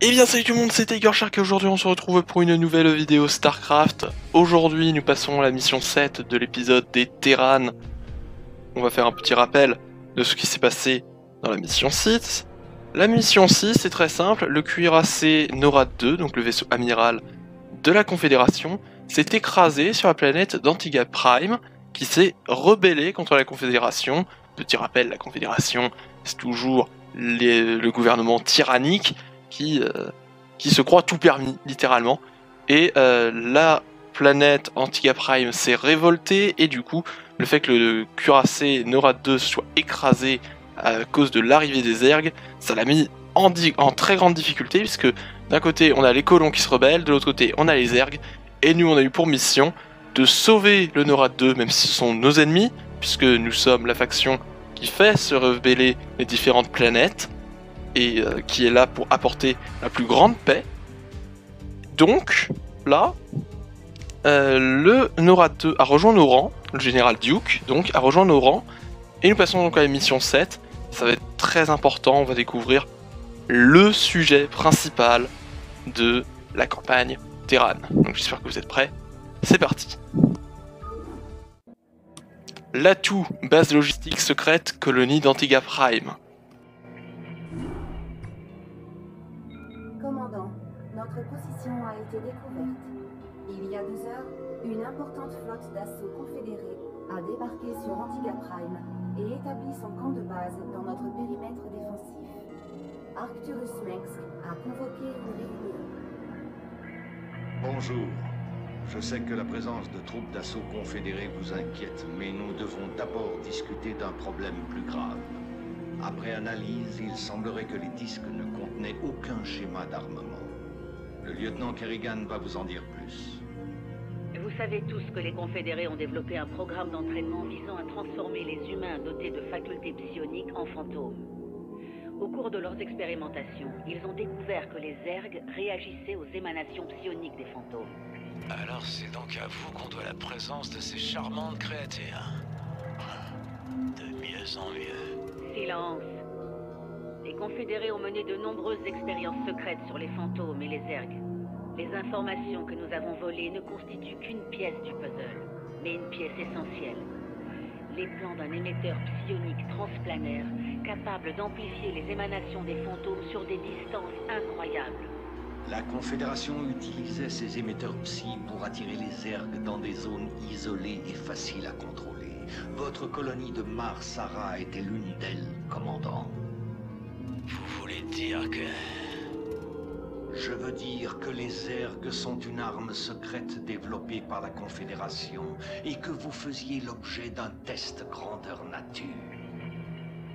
Et bien salut tout le monde, c'est Tiger Shark et aujourd'hui on se retrouve pour une nouvelle vidéo StarCraft. Aujourd'hui nous passons à la mission 7 de l'épisode des Terrans. On va faire un petit rappel de ce qui s'est passé dans la mission 6. La mission 6 c'est très simple, le cuirassé NORAD 2, donc le vaisseau amiral de la Confédération, s'est écrasé sur la planète d'Antigua Prime qui s'est rebellé contre la Confédération. Petit rappel, la Confédération c'est toujours le gouvernement tyrannique qui se croit tout permis, littéralement. Et la planète Antigua Prime s'est révoltée, et du coup, le fait que le cuirassé NORAD 2 soit écrasé à cause de l'arrivée des Zergs, ça l'a mis en très grande difficulté, puisque d'un côté, on a les colons qui se rebellent, de l'autre côté, on a les Zergs, et nous, on a eu pour mission de sauver le NORAD 2, même si ce sont nos ennemis, puisque nous sommes la faction qui fait se rebeller les différentes planètes, et qui est là pour apporter la plus grande paix. Donc, là, le NORAD 2 a rejoint nos rangs, le général Duke, donc, a rejoint nos rangs, et nous passons donc à la mission 7, ça va être très important, on va découvrir le sujet principal de la campagne Terran. Donc j'espère que vous êtes prêts, c'est parti. L'atout, base logistique secrète, colonie d'Antigua Prime. Notre position a été découverte. Il y a 2 heures, une importante flotte d'assaut confédérée a débarqué sur Antigua Prime et établi son camp de base dans notre périmètre défensif. Arcturus Mensk a convoqué une réunion. Bonjour. Je sais que la présence de troupes d'assaut confédérées vous inquiète, mais nous devons d'abord discuter d'un problème plus grave. Après analyse, il semblerait que les disques ne contenaient aucun schéma d'armement. Le lieutenant Kerrigan va vous en dire plus. Vous savez tous que les confédérés ont développé un programme d'entraînement visant à transformer les humains dotés de facultés psioniques en fantômes. Au cours de leurs expérimentations, ils ont découvert que les Zergs réagissaient aux émanations psioniques des fantômes. Alors c'est donc à vous qu'on doit la présence de ces charmantes créatures. De mieux en mieux. Silence. Les confédérés ont mené de nombreuses expériences secrètes sur les fantômes et les Zergs. Les informations que nous avons volées ne constituent qu'une pièce du puzzle, mais une pièce essentielle. Les plans d'un émetteur psionique transplanaire capable d'amplifier les émanations des fantômes sur des distances incroyables. La Confédération utilisait ces émetteurs psy pour attirer les Zergs dans des zones isolées et faciles à contrôler. Votre colonie de Mar-Sara était l'une d'elles, commandant. Vous voulez dire que... Je veux dire que les Zergs sont une arme secrète développée par la Confédération et que vous faisiez l'objet d'un test grandeur nature.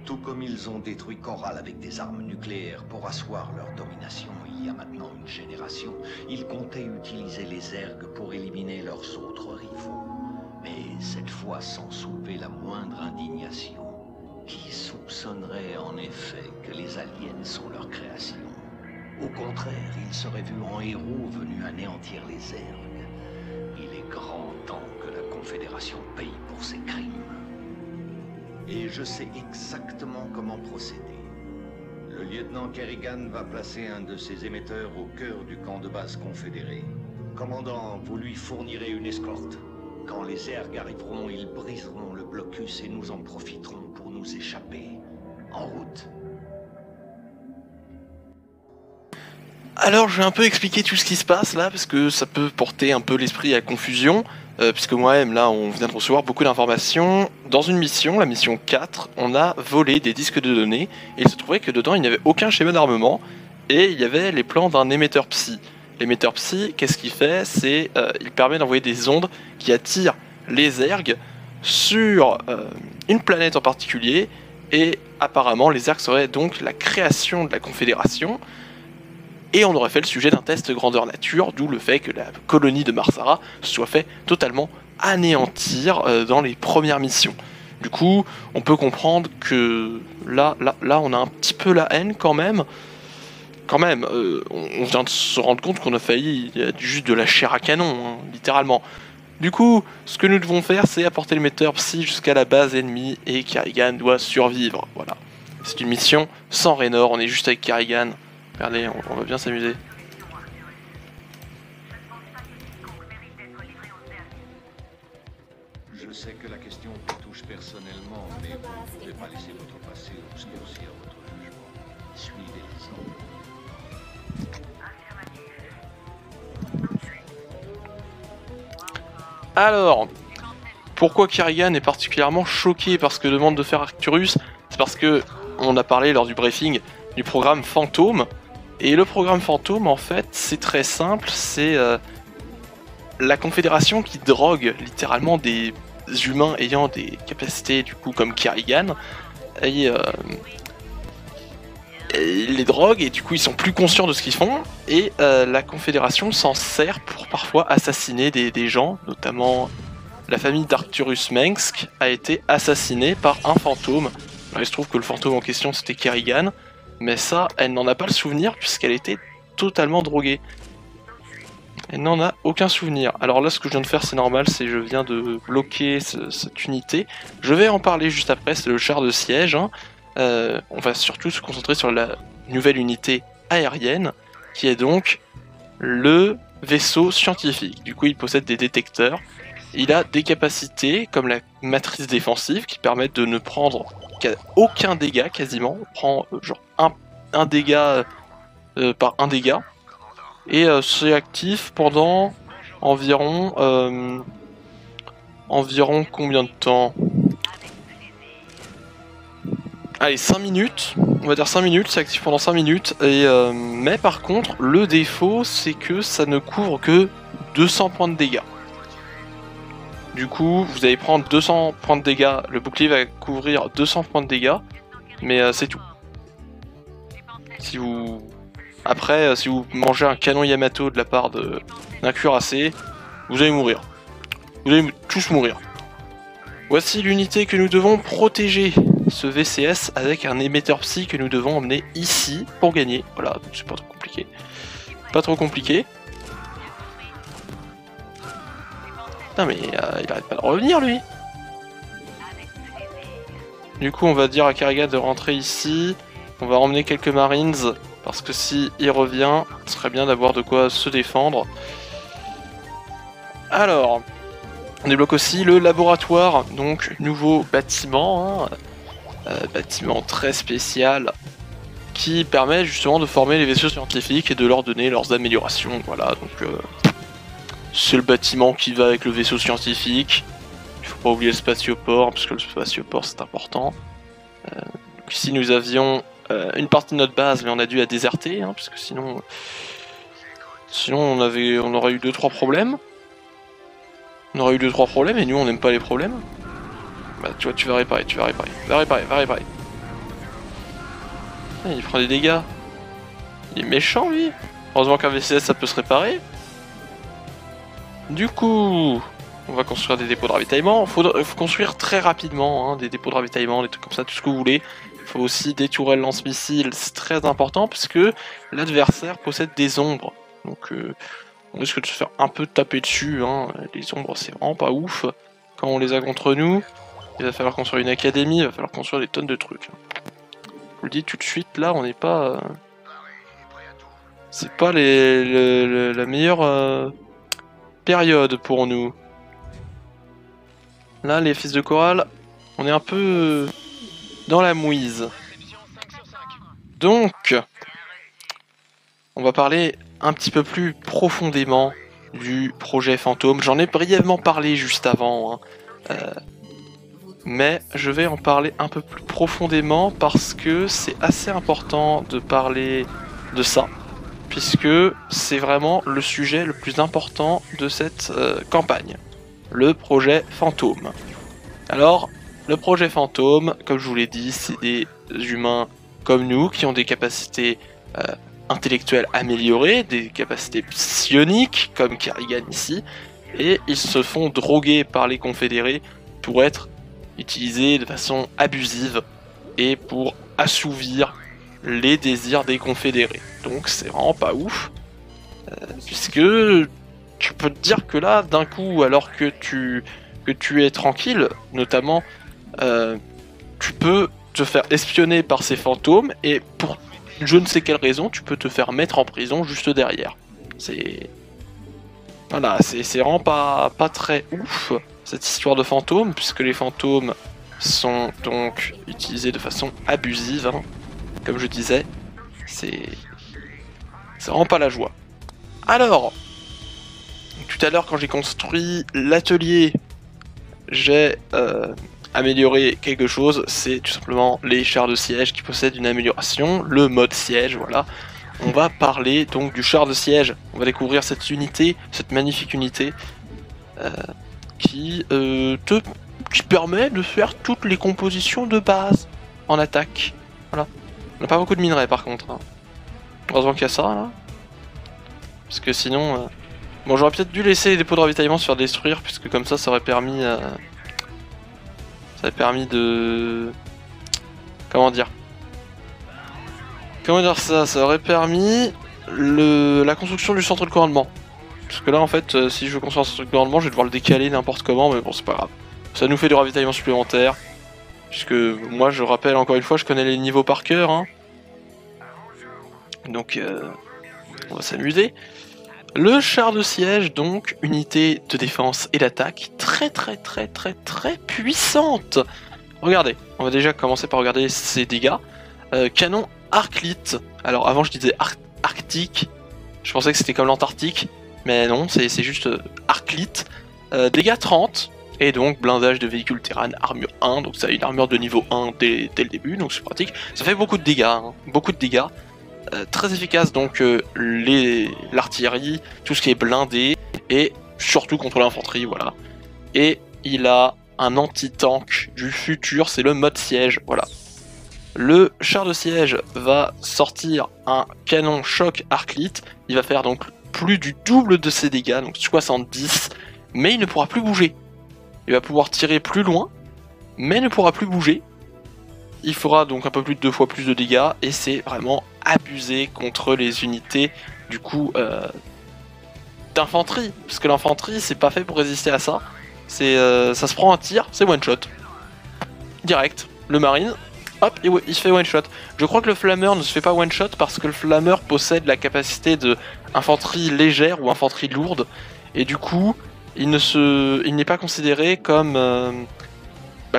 Tout comme ils ont détruit Coral avec des armes nucléaires pour asseoir leur domination il y a maintenant une génération, ils comptaient utiliser les Zergs pour éliminer leurs autres rivaux. Mais cette fois sans soulever la moindre indignation. Qui soupçonnerait en effet que les aliens sont leur création? Au contraire, ils seraient vus en héros venus anéantir les Zergs. Il est grand temps que la Confédération paye pour ses crimes. Et je sais exactement comment procéder. Le lieutenant Kerrigan va placer un de ses émetteurs au cœur du camp de base confédéré. Commandant, vous lui fournirez une escorte. Quand les Zergs arriveront, ils briseront le blocus et nous en profiterons pour nous échapper. En route. Alors je vais un peu expliquer tout ce qui se passe là, parce que ça peut porter un peu l'esprit à confusion, puisque moi-même là on vient de recevoir beaucoup d'informations. Dans une mission, la mission 4, on a volé des disques de données, et il se trouvait que dedans il n'y avait aucun schéma d'armement, et il y avait les plans d'un émetteur psy. L'émetteur psy, qu'est-ce qu'il fait? C'est il permet d'envoyer des ondes qui attirent les Zergs sur une planète en particulier, et apparemment les Zergs seraient donc la création de la Confédération. Et on aurait fait le sujet d'un test grandeur nature, d'où le fait que la colonie de Mar-Sara soit fait totalement anéantir dans les premières missions. Du coup, on peut comprendre que là, on a un petit peu la haine quand même. On vient de se rendre compte qu'on a failli, il y a juste de la chair à canon, hein, littéralement. Du coup, ce que nous devons faire, c'est apporter le metteur psy jusqu'à la base ennemie, et Kerrigan doit survivre, voilà. C'est une mission sans Raynor, on est juste avec Kerrigan. Regardez, on va bien s'amuser. Je sais que la question vous touche personnellement, mais vous ne pouvez pas laisser votre passé obscurcir votre jugement. Suivez l'exemple. Alors, pourquoi Kerrigan est particulièrement choqué par ce que demande de faire Arcturus? C'est parce que on a parlé lors du briefing du programme Fantôme. Et le programme Fantôme, en fait, c'est très simple, c'est la Confédération qui drogue littéralement des humains ayant des capacités du coup comme Kerrigan, et les drogue, et du coup ils sont plus conscients de ce qu'ils font, et la Confédération s'en sert pour parfois assassiner des gens, notamment la famille d'Arcturus Mengsk a été assassinée par un fantôme. Alors, il se trouve que le fantôme en question c'était Kerrigan, mais ça, elle n'en a pas le souvenir puisqu'elle était totalement droguée. Elle n'en a aucun souvenir. Alors là, ce que je viens de faire, c'est normal, c'est je viens de bloquer cette unité. Je vais en parler juste après, c'est le char de siège. Hein. On va surtout se concentrer sur la nouvelle unité aérienne, qui est donc le vaisseau scientifique. Du coup, il possède des détecteurs. Il a des capacités, comme la matrice défensive, qui permettent de ne prendre aucun dégât quasiment. On prend genre un dégât par un dégât. Et c'est actif pendant environ combien de temps? Allez, 5 minutes, on va dire 5 minutes, c'est actif pendant 5 minutes, et mais par contre, le défaut, c'est que ça ne couvre que 200 points de dégâts. Du coup, vous allez prendre 200 points de dégâts, le bouclier va couvrir 200 points de dégâts, mais c'est tout. Si vous... Après, si vous mangez un canon Yamato de la part d'un cuirassé, vous allez mourir. Vous allez tous mourir. Voici l'unité que nous devons protéger. Ce VCS avec un émetteur psy que nous devons emmener ici pour gagner. Voilà, donc c'est pas trop compliqué. Pas trop compliqué. Non mais il arrête pas de revenir lui. Du coup on va dire à Kerrigan de rentrer ici. On va emmener quelques marines. Parce que si il revient, ce serait bien d'avoir de quoi se défendre. Alors, on débloque aussi le laboratoire. Donc nouveau bâtiment. Hein, bâtiment très spécial. Qui permet justement de former les vaisseaux scientifiques et de leur donner leurs améliorations. Voilà, donc... c'est le bâtiment qui va avec le vaisseau scientifique. Il faut pas oublier le spatioport, parce que le spatioport c'est important. Donc ici nous avions une partie de notre base, mais on a dû la déserter, hein, parce que sinon on aurait eu 2-3 problèmes. On aurait eu 2-3 problèmes, et nous on n'aime pas les problèmes. Bah tu vois, tu vas réparer. Va réparer. Ah, il prend des dégâts. Il est méchant lui. Heureusement qu'un VCS ça peut se réparer. Du coup, on va construire des dépôts de ravitaillement. Il faut construire très rapidement, hein, des dépôts de ravitaillement, des trucs comme ça, tout ce que vous voulez. Il faut aussi des tourelles lance-missiles, c'est très important puisque l'adversaire possède des ombres. Donc on risque de se faire un peu taper dessus. Hein. Les ombres, c'est vraiment pas ouf. Quand on les a contre nous, il va falloir construire une académie, il va falloir construire des tonnes de trucs. Je vous le dis tout de suite, là, on n'est pas... C'est pas la meilleure... période pour nous. Là, les fils de chorale, on est un peu dans la mouise. Donc, on va parler un petit peu plus profondément du projet Fantôme. J'en ai brièvement parlé juste avant, hein. Mais je vais en parler un peu plus profondément parce que c'est assez important de parler de ça. Puisque c'est vraiment le sujet le plus important de cette campagne. Le projet Fantôme. Alors, le projet Fantôme, comme je vous l'ai dit, c'est des humains comme nous qui ont des capacités intellectuelles améliorées, des capacités psioniques, comme Kerrigan ici, et ils se font droguer par les confédérés pour être utilisés de façon abusive et pour assouvir les désirs des confédérés. Donc c'est vraiment pas ouf, puisque tu peux te dire que là, d'un coup, alors que tu es tranquille, notamment, tu peux te faire espionner par ces fantômes, et pour je ne sais quelle raison, tu peux te faire mettre en prison juste derrière. C'est... Voilà, c'est vraiment pas très ouf, cette histoire de fantômes, puisque les fantômes sont donc utilisés de façon abusive, hein. Comme je disais, c'est vraiment pas la joie. Alors, tout à l'heure quand j'ai construit l'atelier, j'ai amélioré quelque chose, c'est tout simplement les chars de siège qui possèdent une amélioration, le mode siège, voilà. On va parler donc du char de siège, on va découvrir cette unité, cette magnifique unité, qui permet de faire toutes les compositions de base en attaque. Voilà. On n'a pas beaucoup de minerais par contre, hein. Heureusement qu'il y a ça là. Parce que sinon... Bon, j'aurais peut-être dû laisser les dépôts de ravitaillement se faire détruire, puisque comme ça aurait permis... Ça aurait permis de... Comment dire ça? Ça aurait permis la construction du centre de commandement. Parce que là en fait, si je veux construire un centre de commandement, je vais devoir le décaler n'importe comment, mais bon c'est pas grave. Ça nous fait du ravitaillement supplémentaire. Puisque moi je rappelle encore une fois, je connais les niveaux par cœur, hein. Donc on va s'amuser. Le char de siège, donc, unité de défense et d'attaque, très puissante. Regardez, on va déjà commencer par regarder ses dégâts. Canon Arclite. Alors avant je disais Arctique, je pensais que c'était comme l'Antarctique, mais non, c'est juste Arclite. Dégâts 30, et donc blindage de véhicule Terran, armure 1, donc ça a une armure de niveau 1 dès le début, donc c'est pratique. Ça fait beaucoup de dégâts, hein, beaucoup de dégâts. Très efficace donc l'artillerie, tout ce qui est blindé, et surtout contre l'infanterie, voilà. Et il a un anti-tank du futur, c'est le mode siège, voilà. Le char de siège va sortir un canon choc Arclite, il va faire donc plus du double de ses dégâts, donc 70, mais il ne pourra plus bouger. Il va pouvoir tirer plus loin, mais ne pourra plus bouger. Il fera donc un peu plus de 2 fois plus de dégâts, et c'est vraiment abusé contre les unités, du coup, d'infanterie. Parce que l'infanterie, c'est pas fait pour résister à ça. Ça se prend un tir, c'est one shot. Direct. Le marine, hop, il se fait one shot. Je crois que le flammeur ne se fait pas one shot parce que le flammeur possède la capacité de infanterie légère ou infanterie lourde. Et du coup, il n'est pas considéré comme...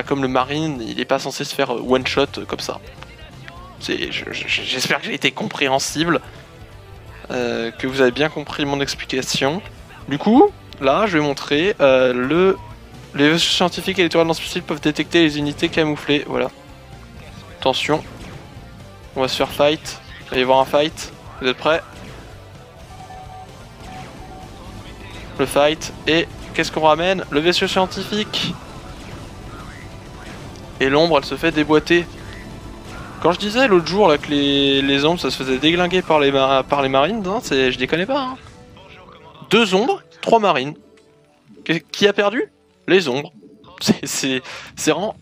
comme le marine, il n'est pas censé se faire one shot comme ça. J'espère que j'ai été compréhensible, que vous avez bien compris mon explication. Du coup, là, je vais montrer les vaisseaux scientifiques et les tourelles lance-missiles peuvent détecter les unités camouflées. Voilà. Attention, on va se faire fight. Il va y avoir un fight. Vous êtes prêts? Le fight. Et qu'est-ce qu'on ramène? Le vaisseau scientifique. Et l'ombre, elle se fait déboîter. Quand je disais l'autre jour là que les ombres ça se faisait déglinguer par les marines, hein, je déconne pas. Hein. 2 ombres, 3 marines. Qui a perdu? Les ombres. C'est vraiment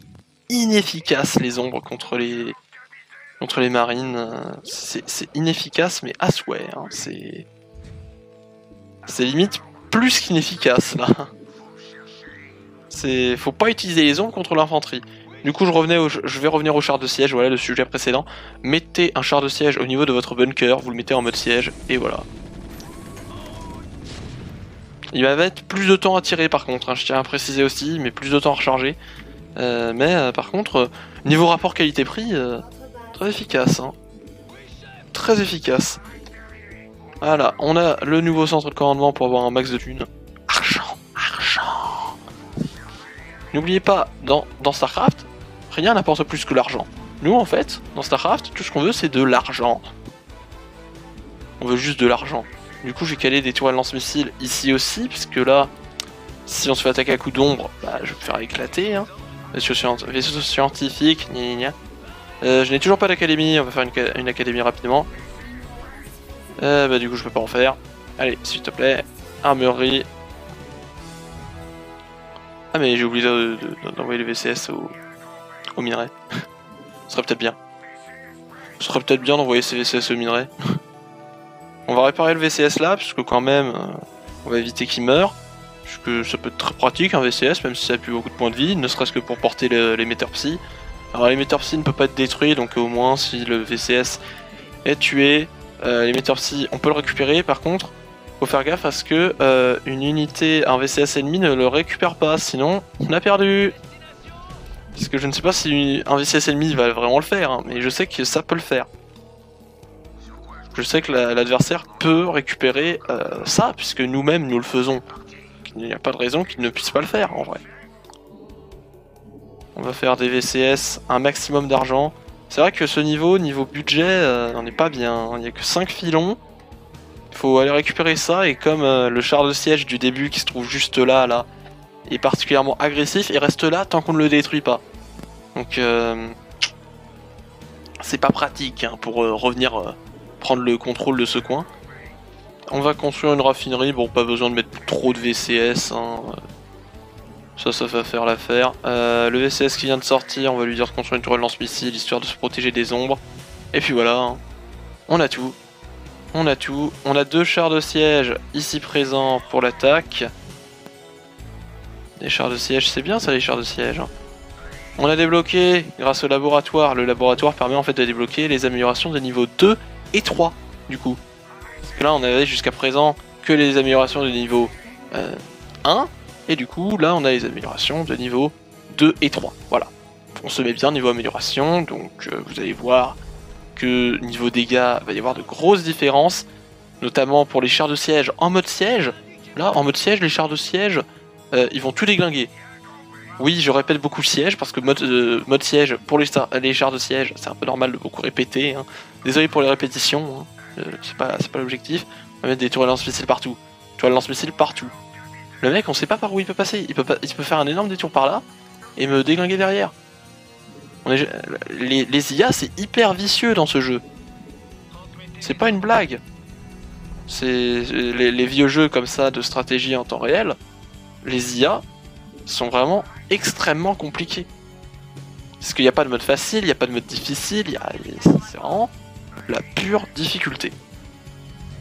inefficace les ombres contre les marines. C'est inefficace mais à souhait. Hein. C'est limite plus qu'inefficace là. Faut pas utiliser les ombres contre l'infanterie. Du coup, je vais revenir au char de siège, voilà le sujet précédent. Mettez un char de siège au niveau de votre bunker, vous le mettez en mode siège, et voilà. Il va mettre plus de temps à tirer par contre, hein, je tiens à préciser aussi, mais plus de temps à recharger. Par contre, niveau rapport qualité-prix, très efficace. Hein. Très efficace. Voilà, on a le nouveau centre de commandement pour avoir un max de thunes. Argent. N'oubliez pas, dans StarCraft, rien n'apporte plus que l'argent. Nous, en fait, dans StarCraft, tout ce qu'on veut, c'est de l'argent. On veut juste de l'argent. Du coup, j'ai calé des tourelles lance-missiles ici aussi, puisque là, si on se fait attaquer à coups d'ombre, bah, je vais me faire éclater. Hein. Vaisseau scientifique, gna gna gna. Je n'ai toujours pas d'académie, on va faire une académie rapidement. Du coup, je peux pas en faire. Allez, s'il te plaît, armurerie. Ah mais j'ai oublié d'envoyer les VCS au minerai. Ce serait peut-être bien. Ce serait peut-être bien d'envoyer ces VCS au minerai. On va réparer le VCS là, parce que quand même, on va éviter qu'il meure. Parce que ça peut être très pratique un VCS, même si ça n'a plus beaucoup de points de vie, ne serait-ce que pour porter l'émetteur psy. Alors l'émetteur psy ne peut pas être détruit, donc au moins si le VCS est tué. L'émetteur psy, on peut le récupérer. Par contre, faut faire gaffe à ce que une unité, un VCS ennemi ne le récupère pas, sinon on a perdu. Parce que je ne sais pas si un VCS ennemi va vraiment le faire, hein, mais je sais que ça peut le faire. Je sais que l'adversaire peut récupérer ça, puisque nous-mêmes nous le faisons. Il n'y a pas de raison qu'il ne puisse pas le faire en vrai. On va faire des VCS, un maximum d'argent. C'est vrai que ce niveau budget, n'en est pas bien. Il n'y a que 5 filons. Il faut aller récupérer ça, et comme le char de siège du début qui se trouve juste là, est particulièrement agressif, il reste là tant qu'on ne le détruit pas. Donc c'est pas pratique hein, pour revenir prendre le contrôle de ce coin. On va construire une raffinerie, bon pas besoin de mettre trop de VCS, hein. Ça va faire l'affaire. Le VCS qui vient de sortir, on va lui dire de construire une tourelle lance-missile histoire de se protéger des ombres. Et puis voilà, hein. On a tout. On a tout. On a 2 chars de siège ici présents pour l'attaque. Les chars de siège, c'est bien ça les chars de siège. Hein. On a débloqué, grâce au laboratoire, le laboratoire permet en fait de débloquer les améliorations de niveau 2 et 3 du coup. Parce que là on avait jusqu'à présent que les améliorations de niveau 1. Et du coup, là, on a les améliorations de niveau 2 et 3. Voilà. On se met bien niveau amélioration, donc vous allez voir que niveau dégâts, il va y avoir de grosses différences, notamment pour les chars de siège en mode siège. Là, en mode siège, les chars de siège, ils vont tout déglinguer. Oui, je répète beaucoup siège, parce que mode siège, pour les chars de siège, c'est un peu normal de beaucoup répéter. Hein. Désolé pour les répétitions, hein. C'est pas l'objectif. On va mettre des tourelles lance-missiles partout. Tourelles lance-missiles partout. Le mec, on sait pas par où il peut passer. Il peut faire un énorme détour par là et me déglinguer derrière. Les IA, c'est hyper vicieux dans ce jeu. C'est pas une blague. C'est les vieux jeux comme ça de stratégie en temps réel. Les IA sont extrêmement compliqués. Parce qu'il n'y a pas de mode facile, il n'y a pas de mode difficile. C'est vraiment la pure difficulté.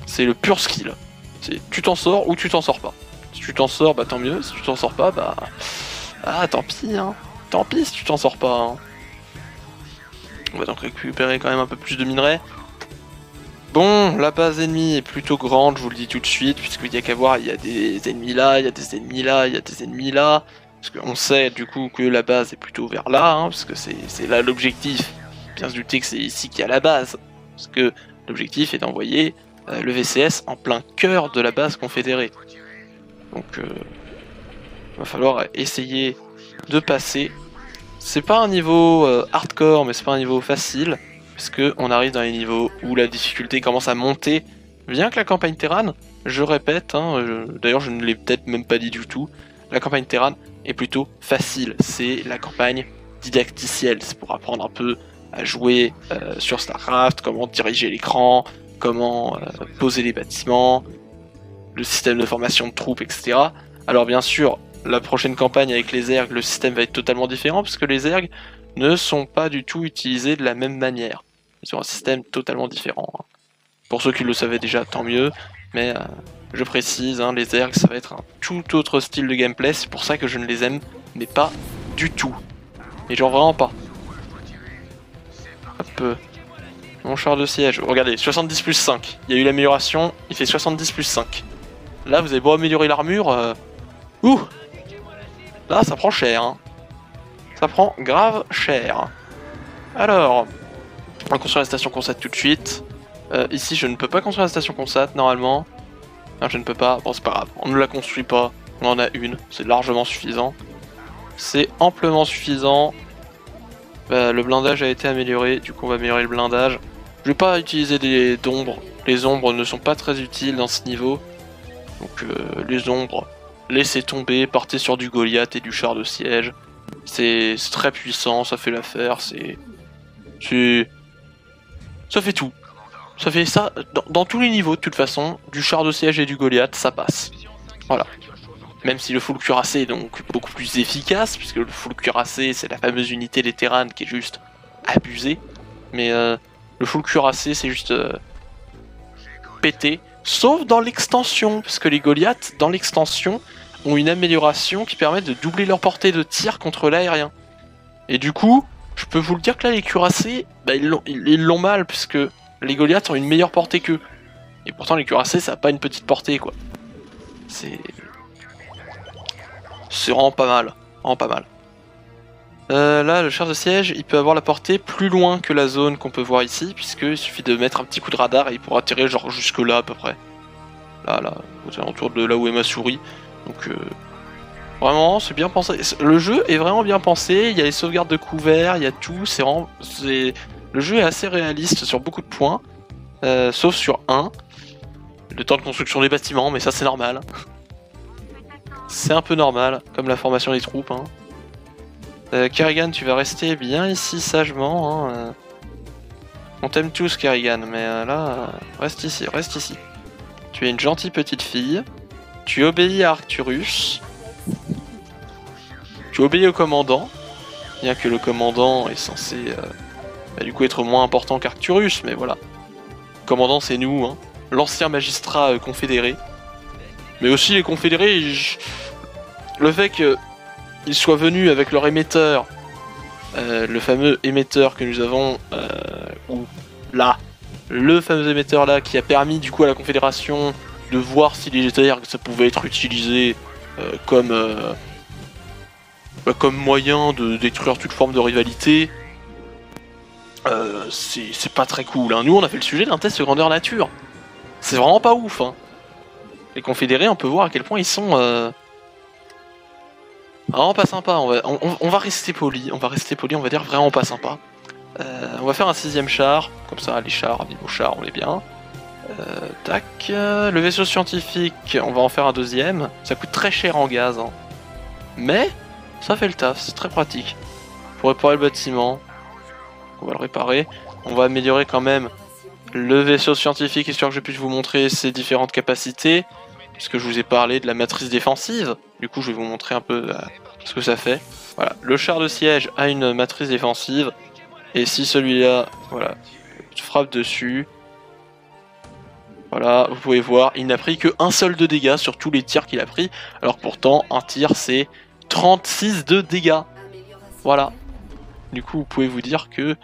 C'est le pur skill. C'est tu t'en sors ou tu t'en sors pas. Si tu t'en sors, bah tant mieux. Si tu t'en sors pas, bah... Ah, tant pis, hein. Tant pis si tu t'en sors pas, hein. On va donc récupérer quand même un peu plus de minerais. Bon, la base ennemie est plutôt grande, je vous le dis tout de suite, puisqu'il n'y a qu'à voir, il y a des ennemis là, il y a des ennemis là, il y a des ennemis là. Parce qu'on sait du coup que la base est plutôt vers là, hein, parce que c'est là l'objectif. Bien se douter que c'est ici qu'il y a la base. Parce que l'objectif est d'envoyer le VCS en plein cœur de la base confédérée. Donc va falloir essayer de passer. C'est pas un niveau hardcore, mais c'est pas un niveau facile, parce que on arrive dans les niveaux où la difficulté commence à monter. Bien que la campagne Terran, je répète, hein, d'ailleurs je ne l'ai peut-être même pas dit du tout, la campagne Terran est plutôt facile. C'est la campagne didacticielle, c'est pour apprendre un peu à jouer sur StarCraft, comment diriger l'écran, comment poser les bâtiments, le système de formation de troupes, etc. Alors bien sûr, la prochaine campagne avec les ergs, le système va être totalement différent, parce que les ergs ne sont pas du tout utilisés de la même manière. Ils ont un système totalement différent. Hein. Pour ceux qui le savaient déjà, tant mieux, mais je précise, hein, les ergs, ça va être un tout autre style de gameplay, c'est pour ça que je ne les aime, mais pas du tout. Et genre vraiment pas. Hop. Mon char de siège, regardez, 70 plus 5. Il y a eu l'amélioration, il fait 70 plus 5. Là, vous avez beau améliorer l'armure, ouh, là, ça prend cher. Hein. Ça prend grave cher. Alors, on va construire la station Consat tout de suite. Ici, je ne peux pas construire la station Consat, normalement. Non, je ne peux pas. Bon, c'est pas grave, on ne la construit pas. On en a une, c'est largement suffisant. C'est amplement suffisant. Le blindage a été amélioré, du coup, on va améliorer le blindage. Je vais pas utiliser d'ombres. Les ombres ne sont pas très utiles dans ce niveau. Donc les ombres, laissez tomber, partez sur du Goliath et du char de siège. C'est très puissant, ça fait l'affaire, ça fait tout. Ça fait ça dans tous les niveaux de toute façon, du char de siège et du Goliath, ça passe. Voilà. Même si le full cuirassé est donc beaucoup plus efficace, puisque le full cuirassé c'est la fameuse unité des Terran qui est juste abusée. Mais le full cuirassé c'est juste pété. Sauf dans l'extension, parce que les Goliaths, dans l'extension, ont une amélioration qui permet de doubler leur portée de tir contre l'aérien. Et du coup, je peux vous le dire que là, les cuirassés, bah, ils l'ont mal, puisque les Goliaths ont une meilleure portée qu'eux. Et pourtant les cuirassés ça a pas une petite portée quoi. C'est vraiment pas mal. Vraiment pas mal. Là le char de siège il peut avoir la portée plus loin que la zone qu'on peut voir ici, puisqu'il suffit de mettre un petit coup de radar et il pourra tirer genre jusque là à peu près. Là, aux alentours de là où est ma souris. Donc vraiment c'est bien pensé. Le jeu est vraiment bien pensé, il y a les sauvegardes de couverts, il y a tout, le jeu est assez réaliste sur beaucoup de points, sauf sur un. Le temps de construction des bâtiments, mais ça c'est normal. C'est un peu normal, comme la formation des troupes. Hein. Kerrigan, tu vas rester bien ici sagement. Hein. On t'aime tous Kerrigan, mais là, reste ici, reste ici. Tu es une gentille petite fille. Tu obéis à Arcturus. Tu obéis au commandant. Bien que le commandant est censé du coup être moins important qu'Arcturus, mais voilà. Le commandant c'est nous, hein. L'ancien magistrat confédéré. Mais aussi les confédérés, le fait qu'ils soient venus avec leur émetteur, le fameux émetteur que nous avons, le fameux émetteur là qui a permis du coup à la confédération de voir si les Zerg ça pouvait être utilisé comme moyen de détruire toute forme de rivalité. C'est pas très cool. Hein. Nous on a fait le sujet d'un test de grandeur nature. C'est vraiment pas ouf. Hein. Les confédérés, on peut voir à quel point ils sont vraiment pas sympas. On va rester poli, on va dire vraiment pas sympa. On va faire un 6ème char, comme ça les chars, niveau char, on est bien. Tac, le vaisseau scientifique, on va en faire un 2ème. Ça coûte très cher en gaz, hein. Mais ça fait le taf, c'est très pratique. Pour réparer le bâtiment, on va le réparer. On va améliorer quand même le vaisseau scientifique, histoire que je puisse vous montrer ses différentes capacités. Puisque je vous ai parlé de la matrice défensive, du coup je vais vous montrer un peu ce que ça fait. Voilà, le char de siège a une matrice défensive, et si celui-là, voilà, frappe dessus, voilà, vous pouvez voir, il n'a pris que un seul de dégâts sur tous les tirs qu'il a pris, alors que pourtant un tir c'est 36 de dégâts. Voilà. Du coup vous pouvez vous dire que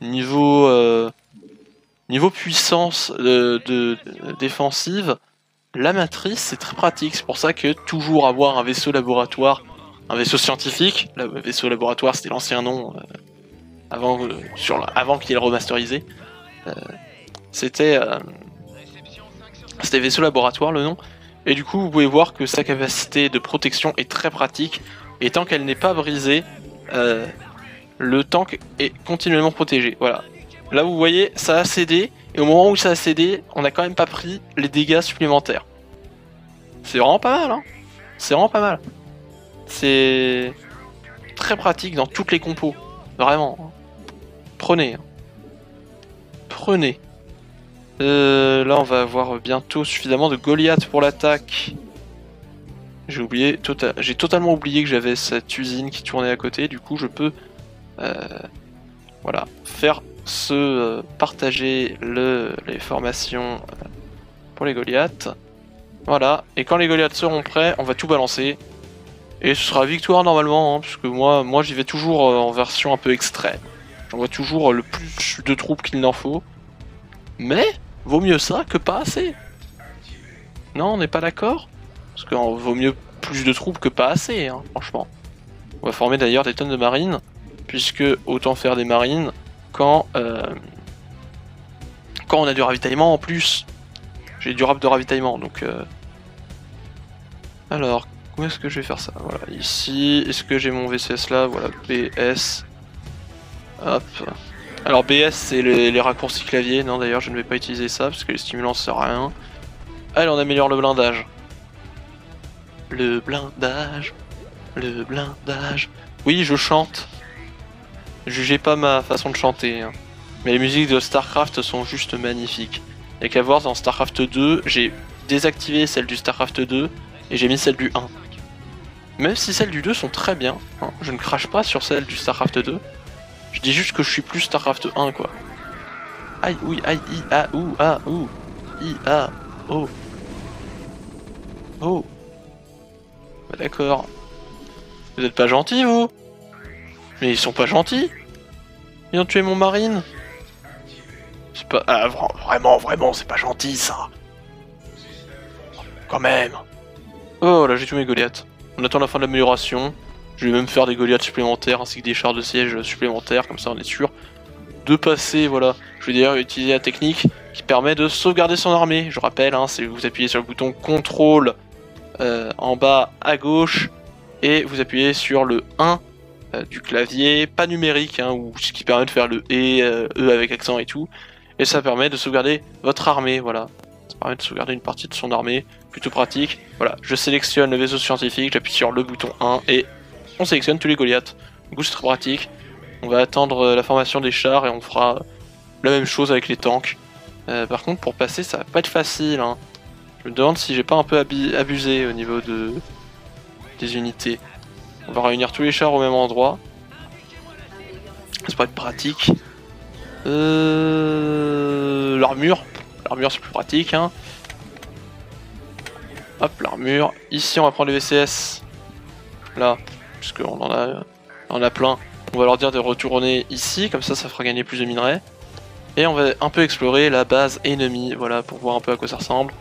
niveau puissance défensive, la matrice c'est très pratique. C'est pour ça que toujours avoir un vaisseau laboratoire, un vaisseau scientifique, le vaisseau laboratoire c'était l'ancien nom avant qu'il y ait le remasterisé, c'était vaisseau laboratoire le nom, et du coup vous pouvez voir que sa capacité de protection est très pratique, et tant qu'elle n'est pas brisée, le tank est continuellement protégé. Voilà. Là vous voyez ça a cédé, et au moment où ça a cédé, on n'a quand même pas pris les dégâts supplémentaires. C'est vraiment pas mal, hein. C'est vraiment pas mal. C'est très pratique dans toutes les compos. Vraiment. Prenez. Prenez. Là on va avoir bientôt suffisamment de Goliath pour l'attaque. J'ai totalement oublié que j'avais cette usine qui tournait à côté, du coup je peux voilà, faire partager les formations pour les Goliaths. Voilà, et quand les Goliaths seront prêts, on va tout balancer. Et ce sera victoire normalement, hein, parce que moi j'y vais toujours en version un peu extrême. J'envoie toujours le plus de troupes qu'il n'en faut. Mais, vaut mieux ça que pas assez. Non, on n'est pas d'accord? Parce qu'il vaut mieux plus de troupes que pas assez, hein, franchement. On va former d'ailleurs des tonnes de marines, puisque autant faire des marines quand on a du ravitaillement en plus. J'ai du rap de ravitaillement, donc... Alors, où est-ce que je vais faire ça? Voilà, ici. Est-ce que j'ai mon VCS là? Voilà, BS. Hop. Alors BS, c'est les raccourcis clavier. Non, d'ailleurs, je ne vais pas utiliser ça, parce que les stimulants, ça sert à rien. Allez, on améliore le blindage. Le blindage. Le blindage. Oui, je chante. Jugez pas ma façon de chanter. Hein. Mais les musiques de StarCraft sont juste magnifiques. Il n'y a qu'à voir, dans StarCraft 2, j'ai désactivé celle du StarCraft 2 et j'ai mis celle du 1. Même si celles du 2 sont très bien, hein, je ne crache pas sur celle du StarCraft 2. Je dis juste que je suis plus StarCraft 1 quoi. Aïe, oui, aïe, i, a, ou, a, ou, i, a, oh. Oh. Bah, d'accord. Vous êtes pas gentils vous? Mais ils sont pas gentils. Ils ont tué mon marine. C'est pas... Ah, vraiment, c'est pas gentil, ça. Quand même. Oh, là, j'ai tous mes Goliaths. On attend la fin de l'amélioration. Je vais même faire des Goliaths supplémentaires, ainsi que des chars de siège supplémentaires, comme ça on est sûr de passer, voilà. Je vais d'ailleurs utiliser la technique qui permet de sauvegarder son armée. Je rappelle, hein, c'est vous appuyez sur le bouton CTRL en bas à gauche, et vous appuyez sur le 1 du clavier, pas numérique, hein, ou ce qui permet de faire le E avec accent et tout, et ça permet de sauvegarder votre armée, voilà. Ça permet de sauvegarder une partie de son armée, plutôt pratique. Voilà, je sélectionne le vaisseau scientifique, j'appuie sur le bouton 1 et on sélectionne tous les Goliaths. Du coup c'est très pratique. On va attendre la formation des chars et on fera la même chose avec les tanks. Par contre pour passer ça va pas être facile, hein. Je me demande si j'ai pas un peu abusé au niveau des unités. On va réunir tous les chars au même endroit. Ça pourrait être pratique. L'armure c'est plus pratique, hein. Hop, l'armure. Ici on va prendre les VCS. Là, puisqu'on en a plein. On va leur dire de retourner ici, comme ça fera gagner plus de minerais. Et on va un peu explorer la base ennemie, voilà, pour voir un peu à quoi ça ressemble.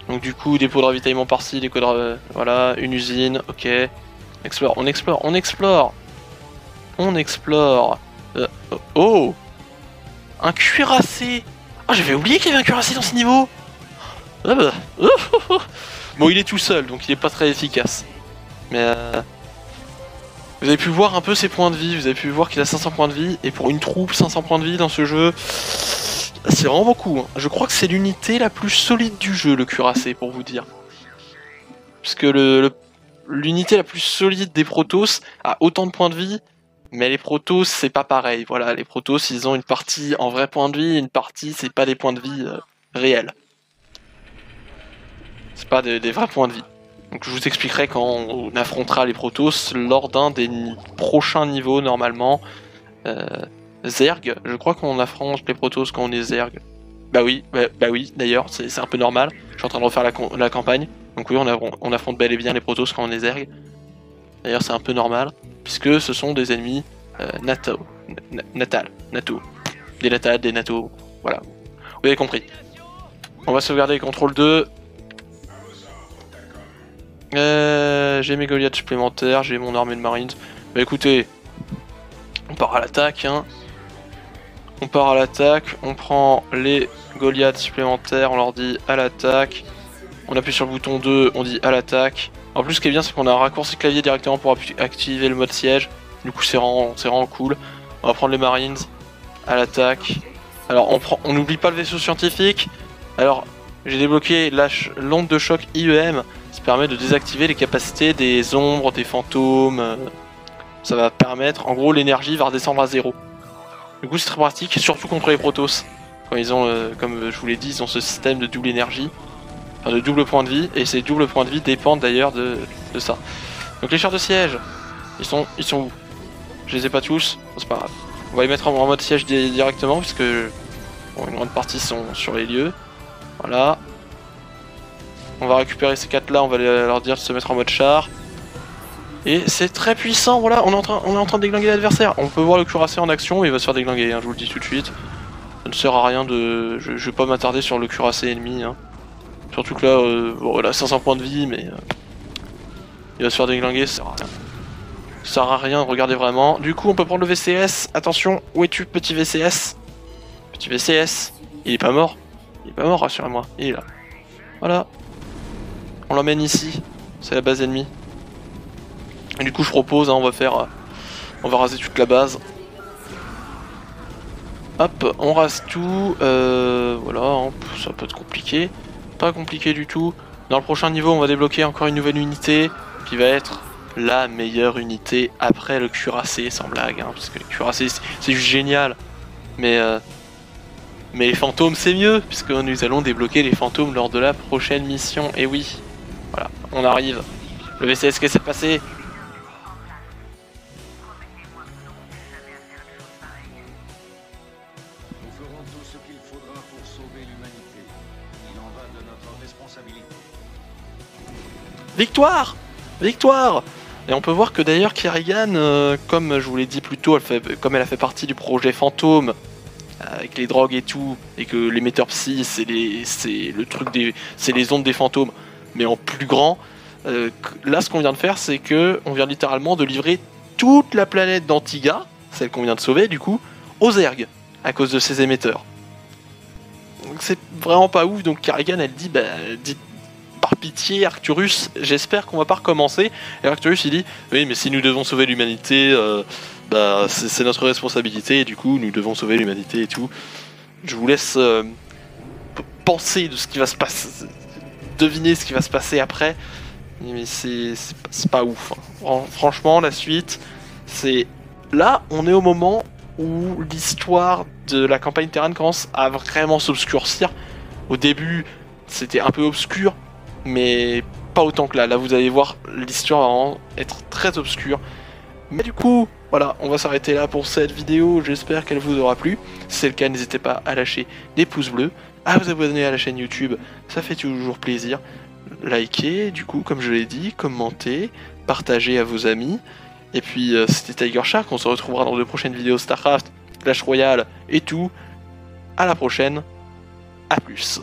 Donc du coup, dépôt de ravitaillement par-ci, dépôt de... voilà, une usine, ok. On explore. Oh, un cuirassé. Oh, j'avais oublié qu'il y avait un cuirassé dans ce niveau. Ah bah. Bon, il est tout seul, donc il est pas très efficace. Mais vous avez pu voir un peu ses points de vie, vous avez pu voir qu'il a 500 points de vie, et pour une troupe, 500 points de vie dans ce jeu, c'est vraiment beaucoup, hein. Je crois que c'est l'unité la plus solide du jeu, le cuirassé, pour vous dire. Puisque l'unité la plus solide des Protoss a autant de points de vie, mais les Protoss, c'est pas pareil. Voilà, les Protoss, ils ont une partie en vrai points de vie, une partie, c'est pas des points de vie réels. C'est pas des vrais points de vie. Donc je vous expliquerai quand on affrontera les Protoss lors d'un des prochains niveaux normalement. Zerg, je crois qu'on affronte les Protoss quand on est Zerg. Bah oui, d'ailleurs, c'est un peu normal. Je suis en train de refaire la campagne. Donc oui, on affronte bel et bien les Protoss quand on est Zerg. D'ailleurs c'est un peu normal, puisque ce sont des ennemis NATO. Des Natal, des NATO, voilà. Vous avez compris. On va sauvegarder contrôle 2. J'ai mes Goliaths supplémentaires, j'ai mon armée de Marines. Bah écoutez, on part à l'attaque, hein. On part à l'attaque, on prend les Goliaths supplémentaires, on leur dit à l'attaque. On appuie sur le bouton 2, on dit à l'attaque. En plus, ce qui est bien, c'est qu'on a un raccourci clavier directement pour activer le mode siège. Du coup, c'est vraiment cool. On va prendre les Marines à l'attaque. Alors, on n'oublie pas le vaisseau scientifique. Alors, j'ai débloqué l'onde de choc IEM. Ça permet de désactiver les capacités des ombres, des fantômes. Ça va permettre, en gros, l'énergie va redescendre à 0. Du coup, c'est très pratique, surtout contre les Protoss. Quand ils ont, comme je vous l'ai dit, ils ont ce système de double énergie. Enfin, de double point de vie, et ces doubles points de vie dépendent d'ailleurs de ça. Donc les chars de siège, ils sont où? Je les ai pas tous, c'est pas grave. On va les mettre en mode siège directement, puisque bon, une grande partie sont sur les lieux. Voilà. On va récupérer ces 4 là, on va leur dire de se mettre en mode char. Et c'est très puissant, voilà, on est en train de déglinguer l'adversaire. On peut voir le cuirassé en action, et il va se faire déglinguer, hein, je vous le dis tout de suite. Ça ne sert à rien de... Je vais pas m'attarder sur le cuirassé ennemi, hein. Surtout que là, bon, il a 500 points de vie, mais il va se faire déglinguer, ça sert à rien. Ça sert à rien, regardez vraiment. Du coup, on peut prendre le VCS. Attention, où es-tu, petit VCS? Petit VCS. Il est pas mort. Il est pas mort, rassurez-moi. Il est là. Voilà. On l'emmène ici. C'est la base ennemie. Et du coup, je propose, hein, on va raser toute la base. Hop, on rase tout. Voilà, hein, ça peut être compliqué. Pas compliqué du tout. Dans le prochain niveau, on va débloquer encore une nouvelle unité qui va être la meilleure unité après le cuirassé, sans blague, hein, parce que le cuirassé c'est juste génial. Mais les fantômes c'est mieux, puisque nous allons débloquer les fantômes lors de la prochaine mission. Et oui, voilà, on arrive. Le VCS, qu'est-ce qui s'est passé? Victoire! Victoire! Et on peut voir que d'ailleurs Kerrigan, comme je vous l'ai dit plus tôt, comme elle a fait partie du projet Fantôme, avec les drogues et tout, et que l'émetteur psy c'est le truc c'est les ondes des fantômes, mais en plus grand. Là, ce qu'on vient de faire, c'est que on vient littéralement de livrer toute la planète d'Antigua, celle qu'on vient de sauver du coup, aux Zerg à cause de ces émetteurs. Donc c'est vraiment pas ouf. Donc Kerrigan elle dit dites par pitié Arcturus, j'espère qu'on va pas recommencer. Et Arcturus il dit oui mais si nous devons sauver l'humanité, c'est notre responsabilité et du coup nous devons sauver l'humanité et tout. Je vous laisse penser de ce qui va se passer, deviner ce qui va se passer après. Mais c'est pas ouf. Hein. Franchement, la suite, c'est... Là, on est au moment où l'histoire de la campagne Terran commence à vraiment s'obscurcir. Au début, c'était un peu obscur, mais pas autant que là. Là, vous allez voir, l'histoire va vraiment être très obscure. Mais du coup, voilà, on va s'arrêter là pour cette vidéo. J'espère qu'elle vous aura plu. Si c'est le cas, n'hésitez pas à lâcher des pouces bleus, à vous abonner à la chaîne YouTube, ça fait toujours plaisir. Likez, du coup, comme je l'ai dit, commentez, partagez à vos amis. Et puis, c'était Tiger Shark, on se retrouvera dans de prochaines vidéos StarCraft, Clash Royale et tout. À la prochaine, à plus.